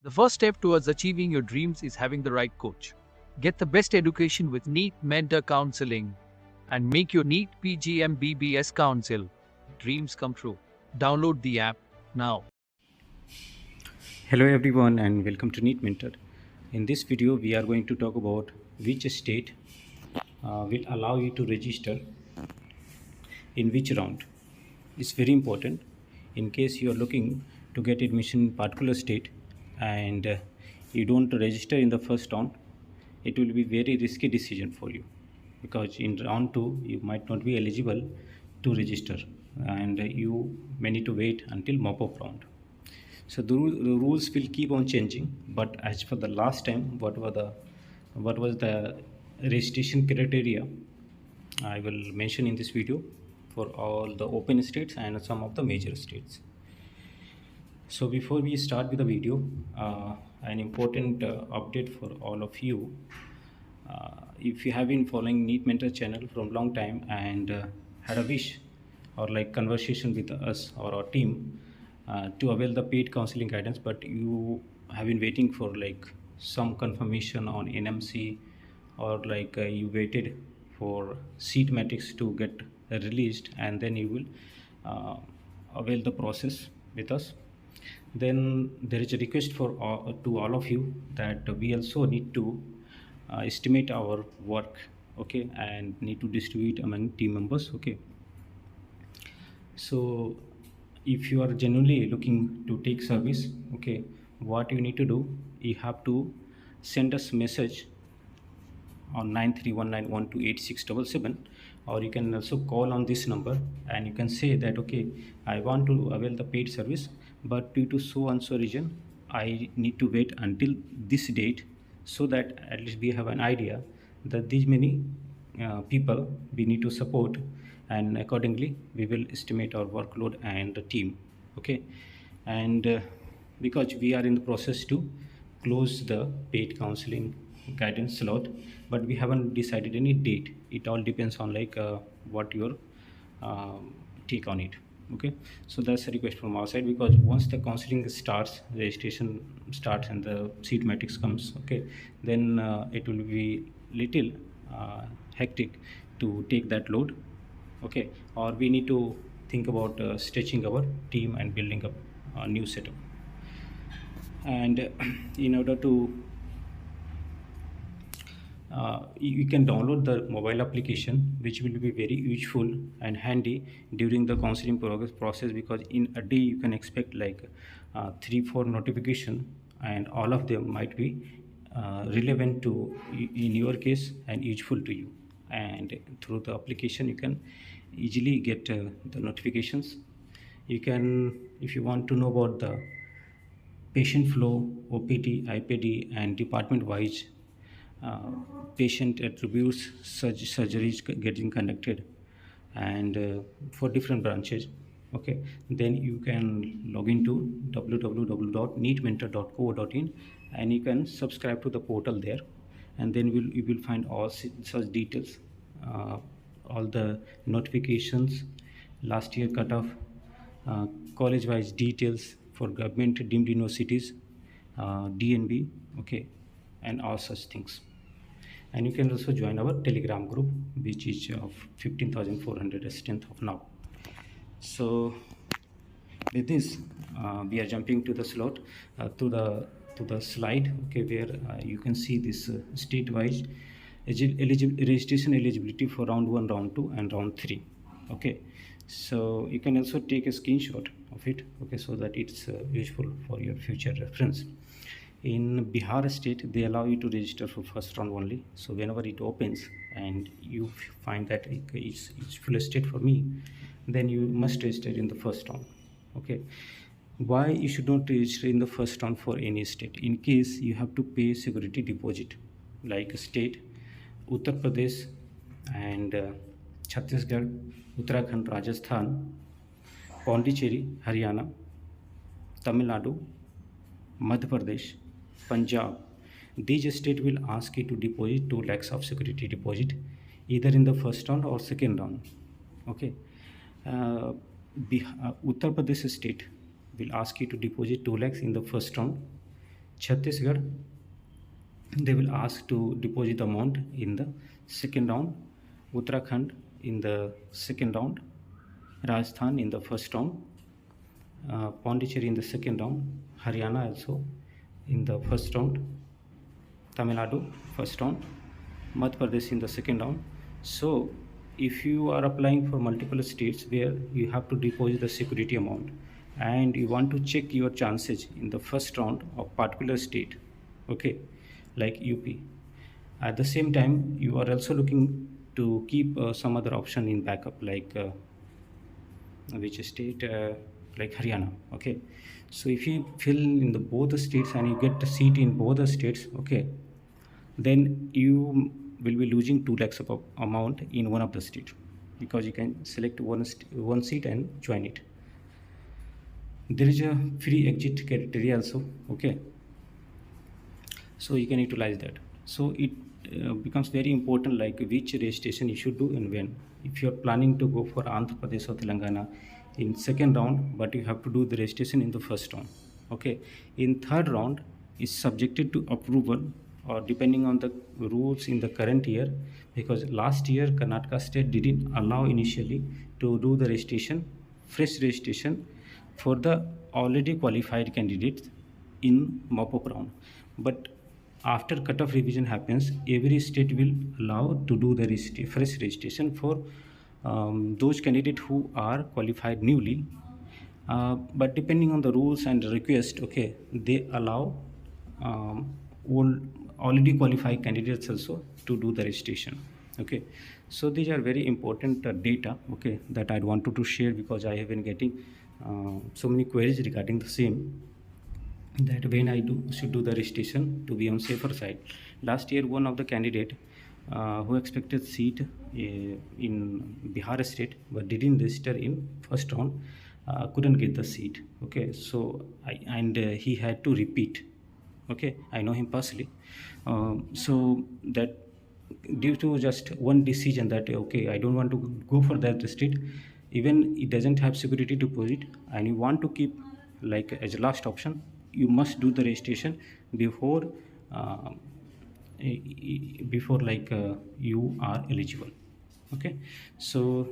The first step towards achieving your dreams is having the right coach. Get the best education with NEET Mentor Counseling and make your NEET PGMBBS Counsel dreams come true. Download the app now. Hello everyone and welcome to NEET Mentor. In this video we are going to talk about which state will allow you to register in which round. It's very important in case you are looking to get admission in particular state and you don't register in the first round. It will be very risky decision for you because in round 2 you might not be eligible to register and you may need to wait until mop-up round. So the rules will keep on changing, but as for the last time, what was the registration criteria, I will mention in this video for all the open states and some of the major states. So before we start with the video, an important update for all of you. If you have been following NEET Mentor channel from long time and had a wish or like conversation with us or our team to avail the paid counseling guidance, but you have been waiting for like some confirmation on NMC or like you waited for seat matrix to get released and then you will avail the process with us, then there is a request for to all of you that we also need to estimate our work, okay, and need to distribute among team members, okay. So if you are genuinely looking to take service, okay, what you need to do, you have to send us message on 9319128677, or you can also call on this number and you can say that okay, I want to avail the paid service, but due to so and so reason I need to wait until this date, so that at least we have an idea that these many people we need to support, and accordingly we will estimate our workload and the team, okay. And because we are in the process to close the paid counseling guidance slot, but we haven't decided any date. It all depends on like what your take on it, okay. So that's a request from our side, because once the counseling starts, registration starts and the seat matrix comes, okay, then it will be little hectic to take that load, okay, or we need to think about stretching our team and building up a new setup. And in order to you can download the mobile application, which will be very useful and handy during the counseling process, because in a day you can expect like 3-4 notification, and all of them might be relevant to in your case and useful to you. And through the application you can easily get the notifications. You can, if you want to know about the patient flow, OPT, IPD, and department wise patient attributes, surgeries getting conducted, and for different branches, okay, then you can log into www.neetmentor.co.in and you can subscribe to the portal there, and then you will find all such details, all the notifications, last year cutoff, college wise details for government deemed universities, DNB, okay, and all such things. And you can also join our Telegram group, which is of 15,400 strength of now. So with this, we are jumping to the slot, to the slide, okay, where you can see this state-wise registration eligibility for round 1, round 2, and round 3, okay. So you can also take a screenshot of it, okay, so that it's useful for your future reference. In Bihar state, they allow you to register for first round only. So whenever it opens and you find that it's full state for me, then you must register in the first round, okay. Why you should not register in the first round for any state? In case you have to pay security deposit, like state Uttar Pradesh and Chhattisgarh, Uttarakhand, Rajasthan, Pondicherry, Haryana, Tamil Nadu, Madhya Pradesh, Punjab, these states will ask you to deposit 2 lakhs of security deposit either in the first round or second round, okay. Uttar Pradesh state will ask you to deposit 2 lakhs in the first round. Chhattisgarh, they will ask to deposit the amount in the second round. Uttarakhand in the second round. Rajasthan in the first round. Pondicherry in the second round. Haryana also in the first round. Tamil Nadu first round. Madhya Pradesh in the second round. So if you are applying for multiple states where you have to deposit the security amount and you want to check your chances in the first round of particular state, okay, like UP, at the same time you are also looking to keep some other option in backup, like which state, like Haryana, okay. So if you fill in the both the states and you get the seat in both the states, okay, then you will be losing 2 lakhs of amount in one of the state, because you can select one seat and join it. There is a free exit criteria also, okay, so you can utilize that. So it becomes very important, like which registration you should do and when. If you are planning to go for Andhra Pradesh or Telangana in second round, but you have to do the registration in the first round, okay. In third round is subjected to approval or depending on the rules in the current year, because last year Karnataka state didn't allow initially to do the registration, fresh registration for the already qualified candidates in mop-up round. But after cutoff revision happens, every state will allow to do the fresh registration for those candidates who are qualified newly. But depending on the rules and request, okay, they allow all already qualified candidates also to do the registration, okay. So these are very important data, okay, that I wanted to share, because I have been getting so many queries regarding the same, that when I should do the registration to be on safer side. Last year one of the candidate who expected seat in Bihar state but didn't register in first round couldn't get the seat, okay. So he had to repeat, okay. I know him personally. So that due to just one decision that okay, I don't want to go for that state, even it doesn't have security deposit and you want to keep like as a last option, you must do the registration before you are eligible, okay. So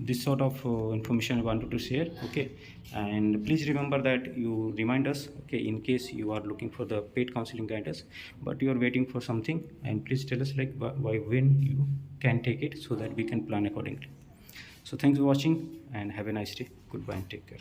this sort of information I wanted to share, okay. And please remember that you remind us, okay, in case you are looking for the paid counseling guidance but you are waiting for something, and please tell us like why when you can take it, so that we can plan accordingly. So thanks for watching and have a nice day. Goodbye and take care.